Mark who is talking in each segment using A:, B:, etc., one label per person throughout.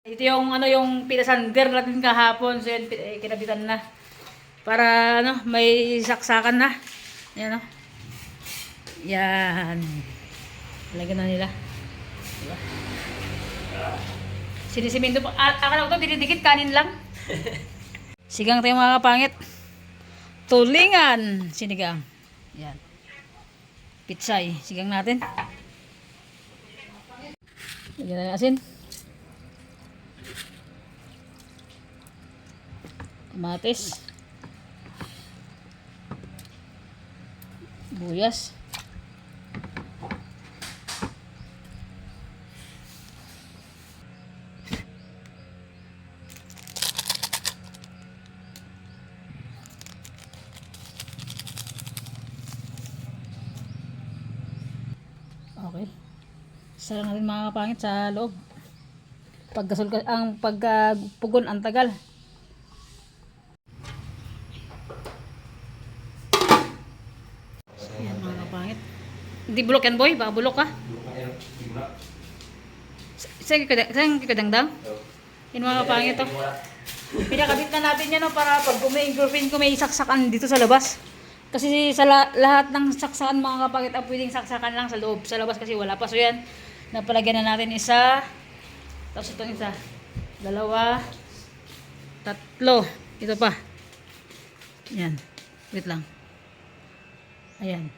A: Ito yung ano yung pinasander natin kahapon. So yan, kinabitan na. Para ano, may saksakan na. Yan o. Yan. Lagyan na nila. Diba? Sinisiminto pa. Akala ko ito, dinidikit kanin lang. Sigang tayo mga kapangit. Tulingan. Sinigang. Yan. Pitsay. Sigang natin. Lagyan na ng asin. Kamatis. Buyas. Okay. Sara natin mga kapangit sa loob. Paggasol ang pagpugon ang tagal. Yan mga kapangit. Hindi bulok yan boy, baka bulok ka. Saan kikadangdang? Yan mga kapangit to. Pinakabit na natin yan no, para pag girlfriend ko may saksakan dito sa labas. Kasi sa lahat ng saksakan mga kapangit ang pwedeng saksakan lang sa loob. Sa labas kasi wala pa. So yan, napalagyan na natin isa. Tapos itong isa. 2, 3. Ito pa. Yan. Wait lang. Ayan.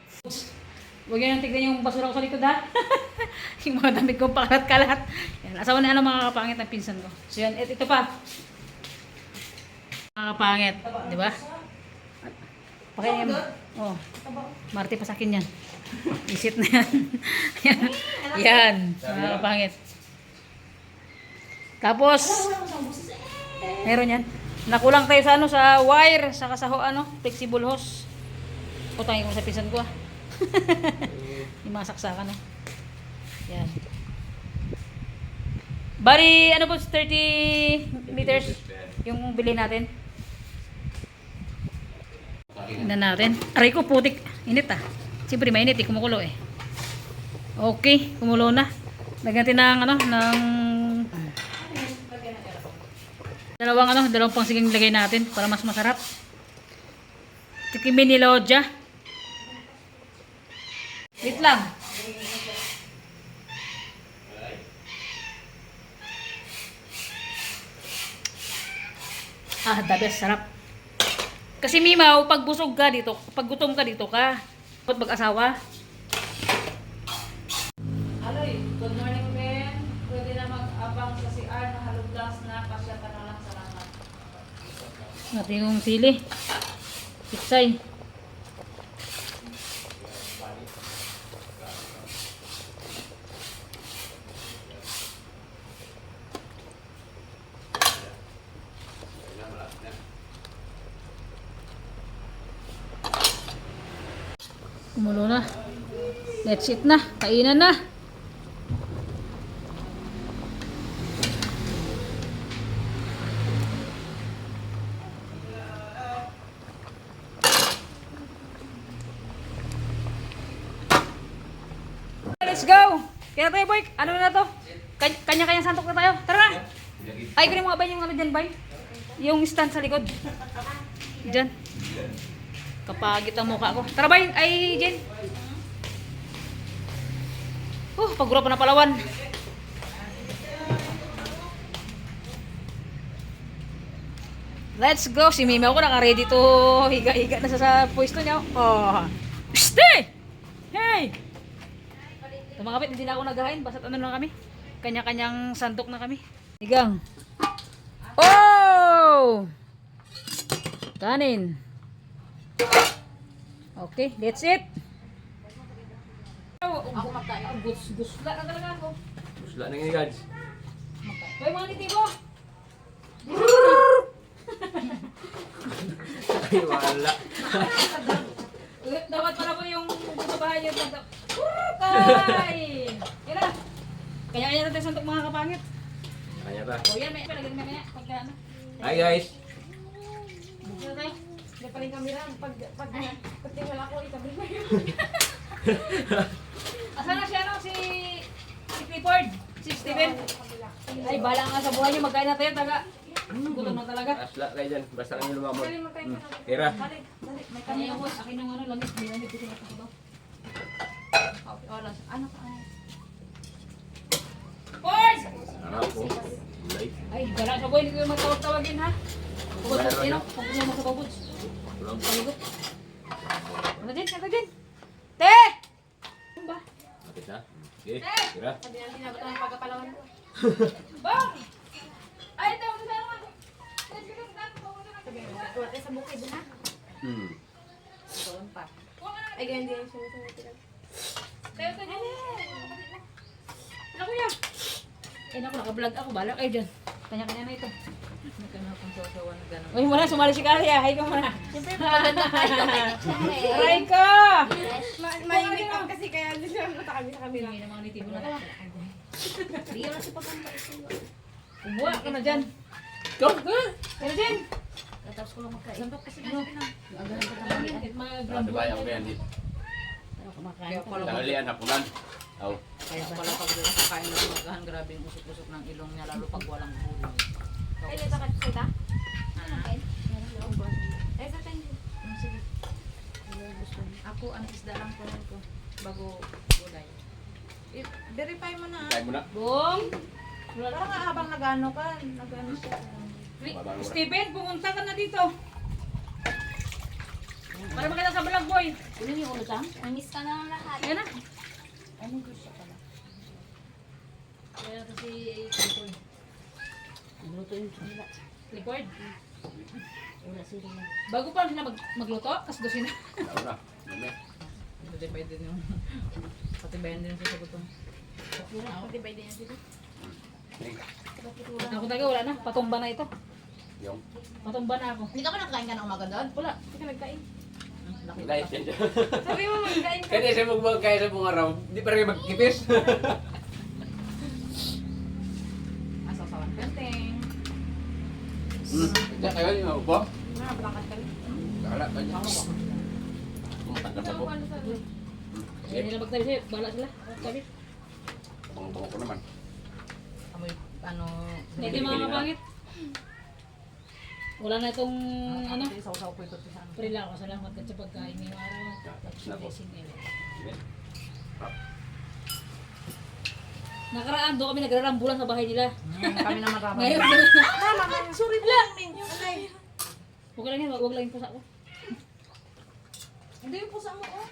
A: Huwag nyo nang tignan yung basura ko sa likod ha. Yung mga damit ko pakalat-kalat. Yan. Asawa na mga kapangit ng pinsan ko. So yan. Ito pa. Mga kapangit. Diba? Pakinggan mo. Oh. Marty pa sa akin yan. Isit na yan. Yan. Yan. Mga kapangit. Tapos, meron yan. Nakulang tayo sa ano, sa wire, sa kasaho, ano, flexible hose. Putangin ko sa pinsan ko ah. Yung mga saksakan ah. Yan. Bari, ano po, 30 meters yung bili natin. Tingnan natin. Aray ko, putik. Init ah. Siyempre mainit eh, kumukulo eh. Okay, kumulo na. Lagyan natin ng, ano, ng dalawang pang sigang lagay natin para mas masarap. Tikimin ni Lodja. Wait lang. Ah, the best, sarap. Kasi Mimaw, pag busog ka dito, pag gutom ka dito ka. Pag mag-asawa. Aloy, good morning Ben. Pwede na mag-abang sa CR na halog lang na pasya ka na lang sa lahat. Natin yung sili. Pitsay. Kumulo na. Let's eat na. Kainan na. Let's go! Kaya tayo boy, ano na to? Kanya-kanyang santok na tayo. Tara na! Ay, kunin mo nga ba yung ano dyan, bay? Yung stand sa likod. Dyan. Kapagit ang mukha ko. Tara bay, ay Jen. Pagura pa na Palawan. Let's go! Si Mima ko naka-ready to higa-higa na sa pwesto niya. Oh! Stay! Hey! Mga kapit, hindi na ako naghahain. Basta't ano lang kami. Kanya-kanyang sandok na kami. Higang. Oh! Kanin. Okay, that's it. Ako magkain. Gusla na talaga ako.
B: Gusla na nga guys.
A: Hoy mga nitibo!
B: Ay, wala.
A: Dapat pala po yung babahay yung Kay! Yan na. Kanya-kanya natin santok mga kapangit.
B: Kanya ta.
A: O yan, may palagyan na kaya. Pagka ano.
B: Hi guys.
A: Dito tayo. Hindi pa rin kamera. Pag wala ko, itabli mo yun. Asan na siya no? Si Clifford? Si Steven? Ay, bala nga sa buhay niyo. Magkain na tayo, taga. Gutom na talaga.
B: Asla kayo dyan. Basta lang yung lumamon. Tira.
A: Dali, may kanya boss. Akin ng ano, lamig. May lamig kasi nakasabaw. Okay, wala. Ano ka? Boys!
B: Sarap po. Gulay.
A: Ay, bala sa buhay. Hindi ko magtawag-tawagin, ha? Pagod sa sino? Pagod mo sa babots.
B: Tulog.
A: Paligot. Ano din? Ano din? Te! Ano ba?
B: Kapit na. Okay. Tira.
C: Sabi natin na ba't ang pagkapalawan ko?
A: Bang! Ay, ito. Ano ba?
C: Sabi natin, tuwa tayo sa bukid ha?
B: Hmm.
C: Doon pa. Ay, ganyan din yung sinusunod.
A: Tayo, tayo. Ano kuya? Eh, naku, naka-vlog ako. Bala kayo dyan. Kanya-kanya na ito. Uy, muna, sumali si Kali. Hay ka muna.
C: Siyempre, maganda kayo.
A: Aray ka!
C: May make up kasi kaya hindi siya punta kami sa kamila.
A: Hindi na mga nitibo na. Hindi na si Pagkanta. Umuha ka na dyan. Go! Go! Kaya dyan!
C: Tapos ko lang magkain. Sandok kasi na natin ang
A: Agahan ka na mga
B: Nakasabayan ko yan.
A: kumakain ka.
B: Tanghalian, hapunan. Aw.
D: Kaya pala pag kakain ng magahan, grabe yung usok-usok ng ilong niya, lalo pag walang ulo.
C: Ay, ito ka kita?
D: Ah,
C: Ay, sa tayo.
D: sige. Ako, ang isda lang ko ko bago gulay. Verify mo na.
B: Kain mo na.
A: Bong!
D: Parang nga habang nagano ka, nagano siya.
A: Steven, pumunta ka na dito. Para makita sa vlog, boy. Kunin yung ulo tang.
C: Nangis ka na ng lahat.
A: Ayan na.
D: Ano gusto ka na?
A: Kaya kasi Record.
D: Luto yung sila.
A: Record.
D: Wala sila.
A: Bago pa sila magluto, kas dosin na.
B: Tao na. Dami.
D: Patibay din yung... Patibayan din sa gutom.
C: Patibay din yan sila.
A: Ako talaga wala na, patumba na ito.
B: Yung.
A: Patumba na ako.
D: Hindi ka ba nagkain ka ng umaga doon?
A: Wala.
C: Hindi ka nagkain.
D: Laki
B: Guys, yan siya.
C: Sabi mo magkain ka.
B: Kaya siya magkaya sa buong araw. Di pa rin magkipis.
D: Asasawan kanteng.
B: Diyan kayo, yung upo.
C: Nakapalangkat ka rin.
B: Kala ka dyan. Matangkap na po.
C: Ano sa
A: Kaya nila magtabi sa'yo, bahala sila. Sabi.
B: Pangtungo ko naman.
D: Amoy, ano...
A: Hindi mga kapangit. Wala na itong ano.
D: Sausaw po ito sa ano.
A: Prila ako, salamat ka sa pagkain ngayong araw.
B: Nako. Sige.
A: Nakaraan, doon kami nagrarambulan sa bahay nila.
D: Kami na marami.
A: Ngayon,
D: Sorry po lang, Min.
A: huwag lang yan, huwag lang yung pusa ko.
D: Hindi yung pusa mo, oh.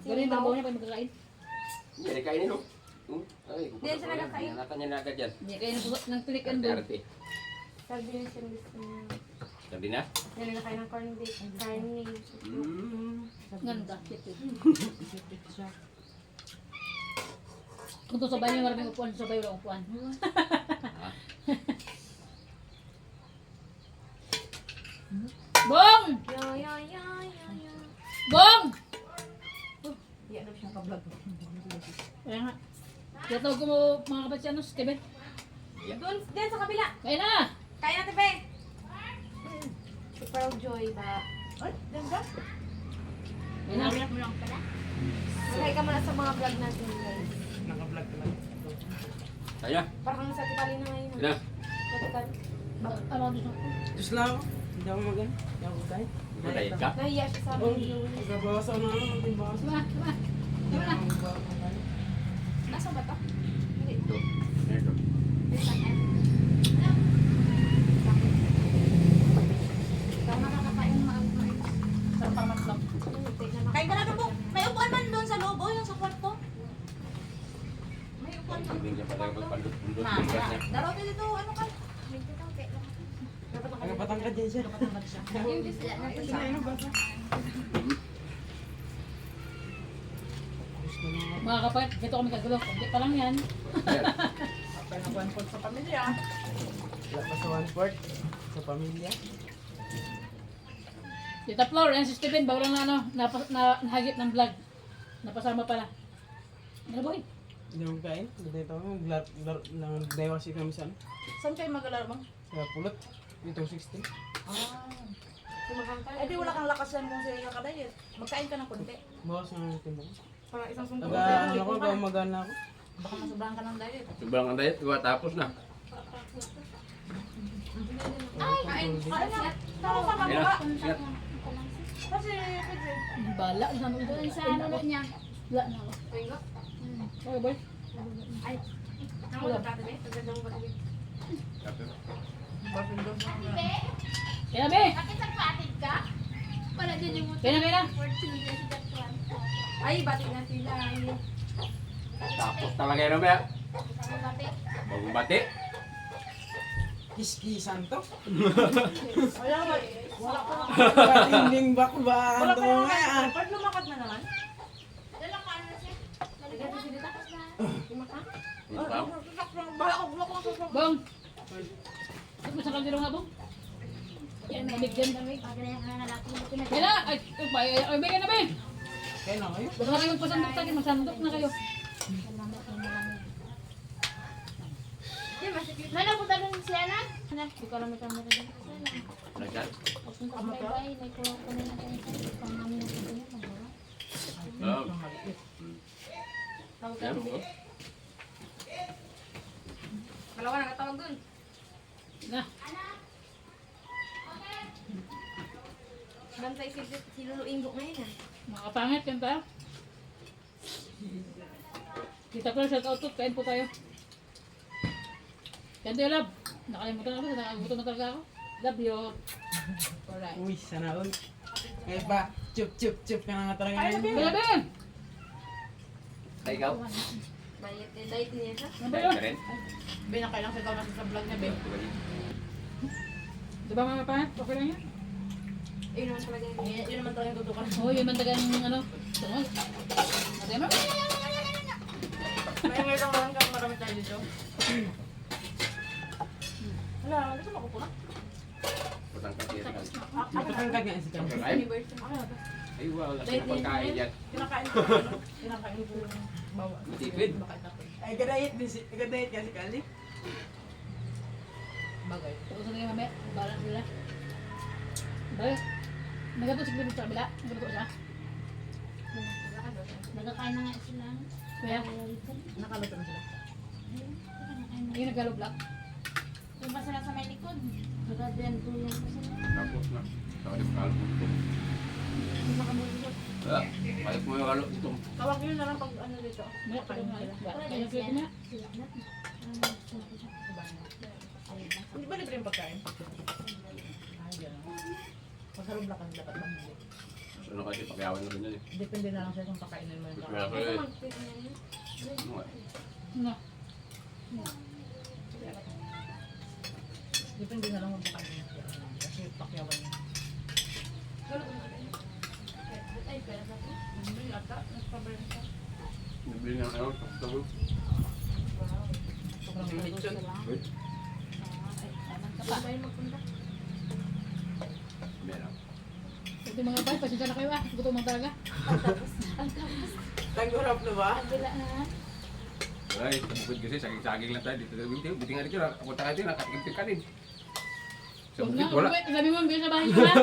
A: Ganun yung trabaho niya pag magkakain.
B: Hindi, kainin mo. Ay,
C: Hindi, sila nakain.
B: Ingatan niya na agad yan.
A: Hindi, kaya ng tulik ang doon.
B: Arte.
C: Sabi niya siya gusto niya.
B: Sabi na?
C: Yan ang nakain ng corn beef. Carne.
A: Ganda. Kung ito sabay niya maraming upuan, sabay walang upuan. Bong!
C: Yo, yo, yo, yo, yo.
A: Bong!
D: Hindi, ano siya ka-vlog.
A: Kaya nga. Kaya tawag ko mo mga kabatsyanos, Kevin.
C: Doon, din sa kabila.
A: Kaya na!
C: Kain natin, be. Super joy ba?
D: Ay, ganda.
A: Kaya na.
D: Mo lang pala.
C: Sakay ka muna sa mga vlog natin, guys.
D: Naka-vlog ka lang.
B: Kaya?
C: Parang sa tipali na ngayon.
B: Sina?
C: Sa tipali.
A: Ano dito?
E: Diyos lang ako. Hindi ako magan. Hindi ako kain.
B: Matayit ka?
C: Nahiya siya sa amin.
E: Nagbabawas ako na ako. Magbabawas ako. Hindi ako magbabawas.
C: Nasa ba to? Hindi.
B: Ito. Ito.
C: Tama na nakain maalis.
D: Sarap ang matlog. Kain ka na doon po. May upuan man doon sa loob, oh, yung sa kwarto. May upuan man.
B: Hindi niya pala magpandot-pundot.
D: Na, daraw din dito, ano ka?
E: Ang patangkad din siya.
D: Patangkad siya.
C: Yung gusto natin.
A: Mga kapat, dito kami kagulo. Kunti pa lang yan.
D: Kapag nag-one sa pamilya.
E: Wala pa sa 1/4 sa pamilya.
A: Tita Flor, yan si Steven, bago lang na ano, nahagip ng vlog. Napasama pala. Ano boy?
E: Hindi ako kain. Dito ako. Nagdayawasi kami sa ano.
D: Saan kayo mag-alaro mo?
E: Sa pulot. Itong 16.
D: Ah.
C: Sumagangkal.
D: Eh di wala kang lakas yan kung sa'yo ka diet. Magkain ka ng konti.
E: Bawas ng timbang.
C: Parang isang sumpong.
E: Taga ano ako. Taga magana ako.
D: Baka masobrahan ka ng diet.
B: Sobrang ang diet ko tapos na.
C: Kain na. Tama ka
B: Ayun
C: ba?
B: na. Ingat.
C: Kasi, Pedro.
A: Bala, ano
F: Doon sa ano niya.
A: Wala na ako.
C: Pingo?
A: Okay, boy.
C: Ay. Ako na dati eh. Pagandang batid.
D: Barfindog na nga.
A: Kaya, be!
F: Bakit nagpatid ka? Wala din yung
A: Kaya na, kaya na.
F: opportunity sa Datuan.
C: Ay, batid na sila. Ay.
B: Tapos talaga yun ba?
F: Bakit?
B: Bagong bati.
E: Kiskisan to.
C: Wala ba? Wala ko.
E: Patinding bakbakan
C: Wala
E: to
C: ko
E: nga.
C: naman. Pag lumakad na naman.
F: Dala ka ano siya? Lagyan mo siya tapos na.
C: Lumakad?
B: Ano pa?
C: Bahala ko. Bahala ko.
A: Bong! Saan mo sa kaldero nga, Bong? Yan, may bigyan.
F: Pag na yung lalaki mo pinag-
A: Kaya na! Ay, be, kaya na, be!
E: Kaya na kayo.
A: Baka na kayong pasandok sa akin, masandok na kayo.
F: Mana po talong siya na? Hindi ko alam ito ang meron.
B: Nagkat?
F: Bye-bye. May kulang ko na natin. Pang namin na ito niya.
B: Oo.
C: Tawag
B: Yan
C: ka.
B: po.
C: Dalawa na katawag dun.
A: Na,
C: Bantay si Lulu Ingo ngayon ah.
A: mga kapangit, yan tayo. Kita ko, shout out to, kain po tayo. Yan tayo, love. Nakalimutan ako, nakagutom na talaga ako. Love you.
D: Alright.
E: Uy, sana all. Kaya pa, chup ka na nga talaga
C: Ay,
E: ngayon.
A: Kaya, be!
B: Ay, ikaw?
C: Diet niya siya.
A: Ano ba
B: Kain
A: yun?
B: ka rin?
D: Binakailang sa na sa vlog niya, be.
A: Di ba mga kapangit? Okay lang yan?
C: Ayun naman talaga yun.
D: Yun naman talaga yung tutukan.
A: Oo, yun man tagang ano. Tungol. Matay mo?
D: Maingay lang naman kang marami tayo dito. Wala, hindi ko makupula.
B: Putang katiyan ka.
E: Ipatangkad nga si Kang.
B: Kakain? Ay, wala sa pagkain yan.
D: Kinakain ko ano? Kinakain ko yung bawang.
B: Matipid.
D: Bakain natin.
E: Ay, gadayit din si, gadayit ka si Kali.
D: Bagay.
A: Tapos na yung mamaya. Balang sila. Bayo. Nagato siguro dito sa kabila. Nagato siya.
F: Nagkakain na nga sila.
A: Kaya,
D: Nakaluto na sila.
A: yung nagalo-block.
F: Yung pa sila sa may likod. Nagadiyan po yan po sila.
B: Tapos na. Tapos na pagkalo mo ito.
F: Yung makamulusot.
B: Balik mo yung kalo ito.
D: Tawag yun na lang pag ano dito.
A: Maya,
D: Kain
A: kaya
D: sila.
A: nga. Kaya sila na.
F: Sila na.
D: Hindi ba libre yung pagkain? Ay, gano'n. Pag sa rubla ka, dapat ba hindi?
B: Ano kasi pakyawan na rin yan eh.
D: Depende na lang sa'yo kung pakainin mo yung
B: Kaya
D: tao.
B: ko eh.
C: Mag-fit na yun.
B: Ano nga?
A: No.
D: Depende na lang kung pakainin mo. Kasi pakyawan yun.
C: Ay, pera sa akin.
D: Hindi ata, nagpabrand ka.
B: Nabili na ako. Tapos
D: Sobrang lechon.
B: wait.
C: Tayo magpunta.
B: Meron.
A: Ito mga bay, pasensya na kayo ah. Gutom ang talaga.
E: Tagurap na ba?
F: Kabila na.
B: Ay, bukod kasi saging-saging lang tayo dito. Buti nga dito, nakapunta ka dito, nakatigil ka din. Sa
A: Huwag
B: bukid,
A: na,
B: wala.
A: umuwi. Sabi mo, bigas sa bahay ko ha.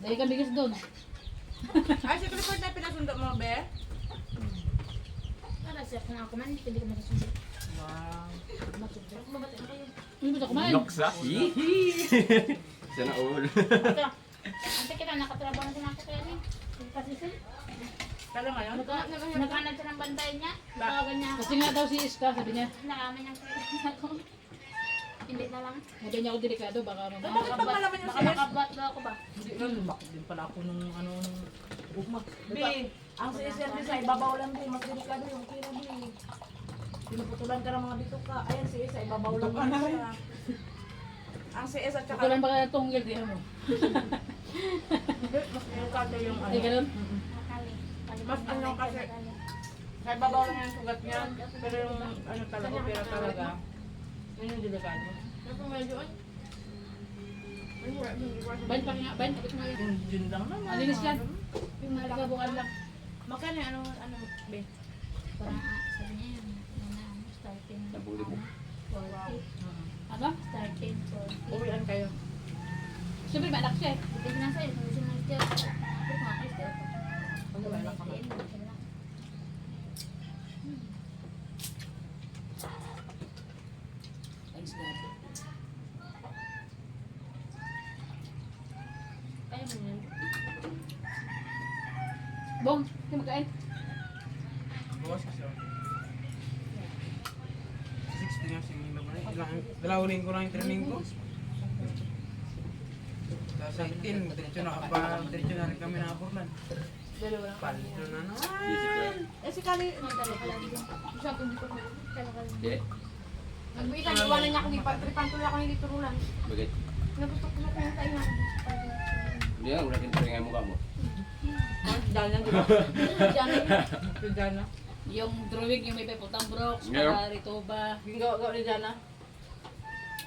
A: Dahil ka bigas doon.
D: Ay, si Clifford na pinasundo mo, be?
F: Para siya kung ako man, hindi ko makasunod.
D: Wow.
F: Masubok, mabatiin kayo.
A: Hindi mo sa kumain.
B: Noksa. Hihi. Sana all.
F: Ito. Ante kita, nakatrabaho na sinakit kaya niya. Pagkasisin.
D: Kala ngayon?
F: Naghanap siya ng bantay niya. Tawagan niya ako.
A: Kasi nga daw si Iska, sabi niya.
F: Nakaman niyang kaya ako. Hindi na lang.
A: Sabi niya ako delikado, baka
D: Bakit
A: mamaya.
D: pa malaman yung
F: Baka
D: CS?
F: makabat daw ako ba?
D: Hindi nun, bakit din pala ako nung ano, nung ugma. Be, ang CSRD sa ibabaw lang din, mas delikado yung kira, be. Pinuputulan ka ng mga bituka. Ayan, CS sa ibabaw lang
E: Bituka na
D: din
E: rin.
D: siya. Ang CS at
A: Ako
D: saka,
A: lang baka tunggil din mo.
D: mas delikado yung ano.
A: Ay, ganun.
F: Nakali.
D: Mas ano kasi, sa ibabaw lang yung sugat niya, pero yung ano talaga, opera talaga, yun yung delikado.
C: Pero medyo ay. Ay, wala.
A: Bain pa nga, bain. Tapos mo
D: Yun lang naman.
A: malinis yan. Yung nagkabukan lang.
D: Makano yung ano, be?
F: Parang sabi niya yun. Starting.
B: Nabuli mo.
F: 40.
A: Ano?
F: Starting 40.
D: Uwian kayo.
A: Siyempre, may anak siya eh.
F: Depende na sa'yo. Kung gusto mo nag-tell. Ako mga Kristel.
D: Pag may anak ka ba?
A: Bong, hindi magkain.
E: Bawas kasi ako. 60 nga singin na ba? Dalawang linggo lang yung training ko. Tapos 18, diretso na rin kami na Portland. Palito na naman.
C: Eh, si Kali, siya kung dito ko.
B: Hindi.
C: Nagbuitan, iwanan niya ako ni Patripan, tuloy ako hindi turulan.
B: Bakit?
C: Nagusto ko na kaya tayo na.
B: Hindi nga, wala din nga mukha mo.
D: Diyan di ba? Diyan na.
A: Yung drawing, yung may pepotang brooks,
B: Yeah.
A: para rito ba.
D: Yung gawa ni Diyan na.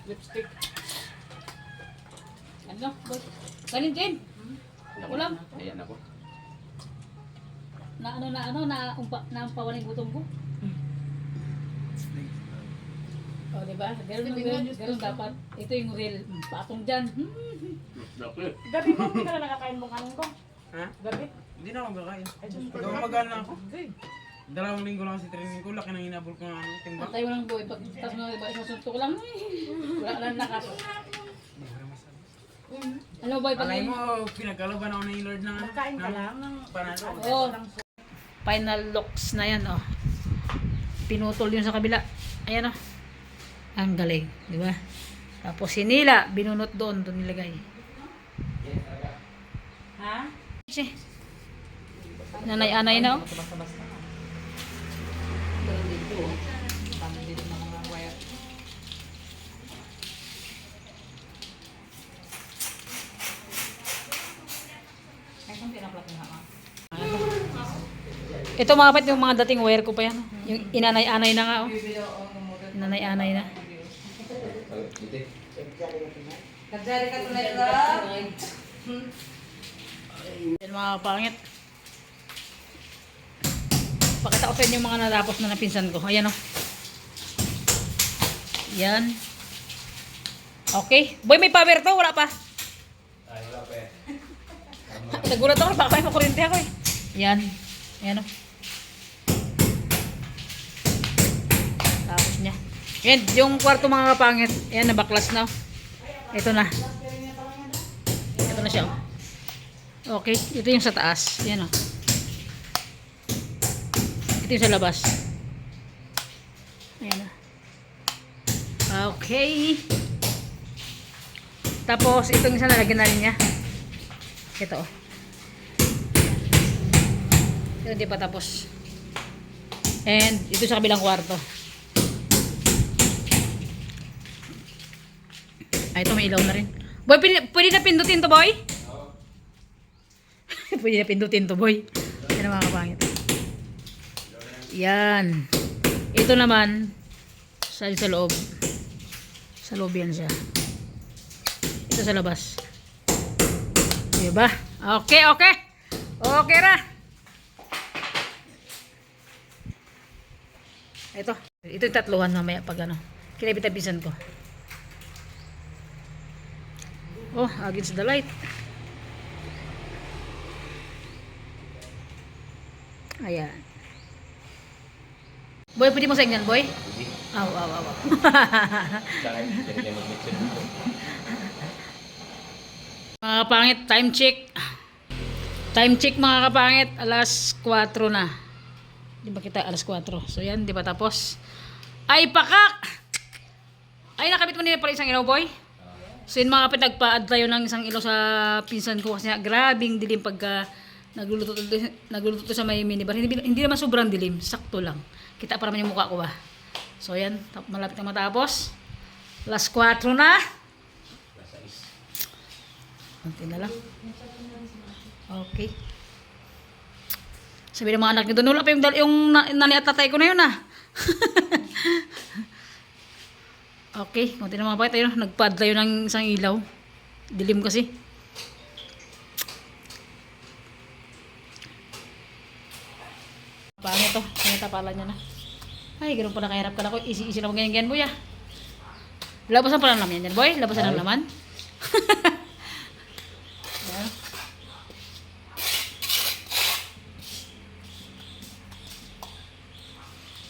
D: Lipstick.
A: Ano, boy? Kanin din. Ako lang.
B: Ayan ako.
A: Naampawan yung gutom ko. O, diba? Ganun dapat. Ito yung real. Patong dyan.
B: Bakit?
D: Gabi mo, hindi ka na nakakain mong kanin ko.
E: Ha?
D: Gabi.
E: Hindi na ako magkakain.
D: Ay, Diyos ko.
E: Gumagana na ako. Dalawang linggo lang sa training ko. Laki nang inabol ko ng timbang.
A: Antay mo lang boy. Pag tas mo, iba isusuntok lang. Wala lang nakas. Ano boy? Pag
E: Alay mo, pinagkalaban ako ng Lord ng
D: Kain ka lang ng
E: panalo.
A: Oh, final looks na yan, oh. Pinutol yun sa kabila. Ayan, oh. Ang galing, di ba? Tapos sinila, binunot doon nilagay.
D: Ha?
A: Kasi, nanay-anay na, oh.
D: Basta-basta.
A: Dito, oh.
D: Tama dito ng mga wire. Ay, kung pinaplot ng hama.
A: Ito mga kapatid, yung mga dating wire ko pa yan. Yung inanay-anay na nga, oh. Inanay-anay na.
D: Kajari ka tunay lang.
A: Yan mga pangit. Pakita ko sa inyo yung mga natapos na napinsan ko. Ayan, oh. Yan. Okay. Boy, may power to? Wala pa?
B: Ay, wala pa eh.
A: Nagulat ako. Baka may makurente ako eh. Yan. Ayan, oh. Tapos niya. Yan. Yung kwarto mga kapangit. Ayan, nabaklas na, oh. Ito na. Ito na siya, oh. Okay. Ito yung sa taas. Yan, oh. Ito yung sa labas. Ayan, oh. Okay. Tapos, itong isa nalagyan na rin niya. Ito, oh. Ito hindi pa tapos. And, ito sa kabilang kwarto. Ay, ito may ilaw na rin. Boy, pwede na pindutin to, boy? Pwede na pindutin to, boy. Yan ang mga kapangit. Yan. Ito naman, sa loob. Sa loob yan siya. Ito sa labas. Diba? Okay, okay. Okay ra. Ito. Ito yung tatluhan mamaya pag ano. Kinabitabisan ko. Oh, against the light. Ayan. Boy, pwede mo sa inyan, boy? Aw, aw, aw, aw. Mga kapangit, time check. Time check mga kapangit, alas 4 na. Di ba kita alas 4? So yan, di ba tapos? Ay, pakak! Ay, nakabit mo nila pala isang ilaw, boy? So yun mga kapit, nagpa-add tayo ng isang ilaw sa pinsan ko kasi grabing dilim pagka nagluluto to sa may minibar. Hindi naman sobrang dilim, sakto lang. Kita pa naman yung mukha ko ba. So yan, malapit na matapos. Last 4 na. Kunti na lang. Okay. Sabi ng mga anak nyo doon, wala pa yung nani at tatay ko na yun ah. Okay, kunti na mga pakit tayo. Nagpad tayo ng isang ilaw. Dilim kasi. Pangit to. Pinatapalan niya na. Ay, ganun pala kahirap ka na ko. Easy lang ganyan boy ah. Labasan pa lang naman yan boy. Labasan lang naman. Yan.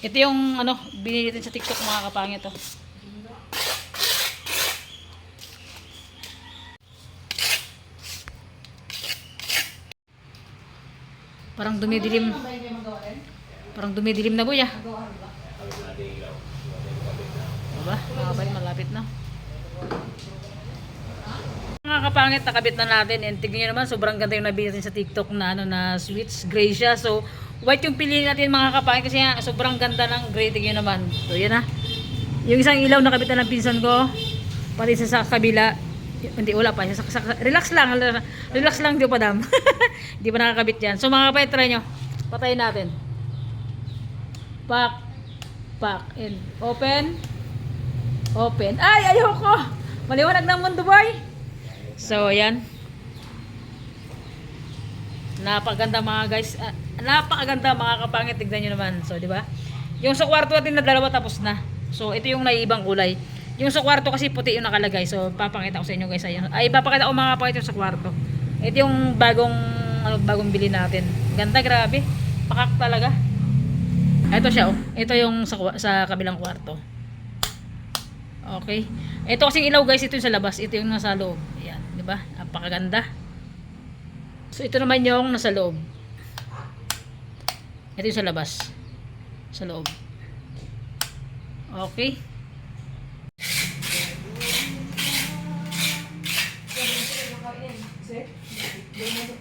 A: Ito yung ano, binili natin sa TikTok mga kapangit to. Parang dumidilim. Parang dumidilim na boy ah. Diba? Mga kapatid, malapit na. Mga kapangit, nakabit na natin. And tignan nyo naman, sobrang ganda yung nabili natin sa TikTok na, na switch gray siya. So, white yung piliin natin mga kapangit kasi sobrang ganda ng gray. Tignan nyo naman. So, yan ah. Yung isang ilaw nakabit na ng pinsan ko. Pati sa kabila. Hindi, wala pa. Relax lang. Relax lang, di pa dam. Di pa nakakabit yan. So, mga kapangit, try nyo. Patayin natin. Pack. And open. Ay, ayoko. Maliwanag ng mundo, boy. So, ayan. Napakaganda mga guys. Napakaganda mga kapangit. Tignan nyo naman. So, di ba? Yung sa kwarto natin na dalawa tapos na. So, ito yung naiibang kulay. Yung sa kwarto kasi puti yung nakalagay. So, papakita ko sa inyo guys. Ay, papakita ko mga kapangit yung sa kwarto. Ito yung bagong bili natin. Ganda, grabe. Pakak talaga. Ito siya, oh. Ito yung sa kabilang kwarto. Okay. Ito kasing ilaw guys, ito yung sa labas. Ito yung nasa loob. Ayan, di ba? Napakaganda. So, ito naman yung nasa loob. Ito yung sa labas. Sa loob. Okay.
D: Set.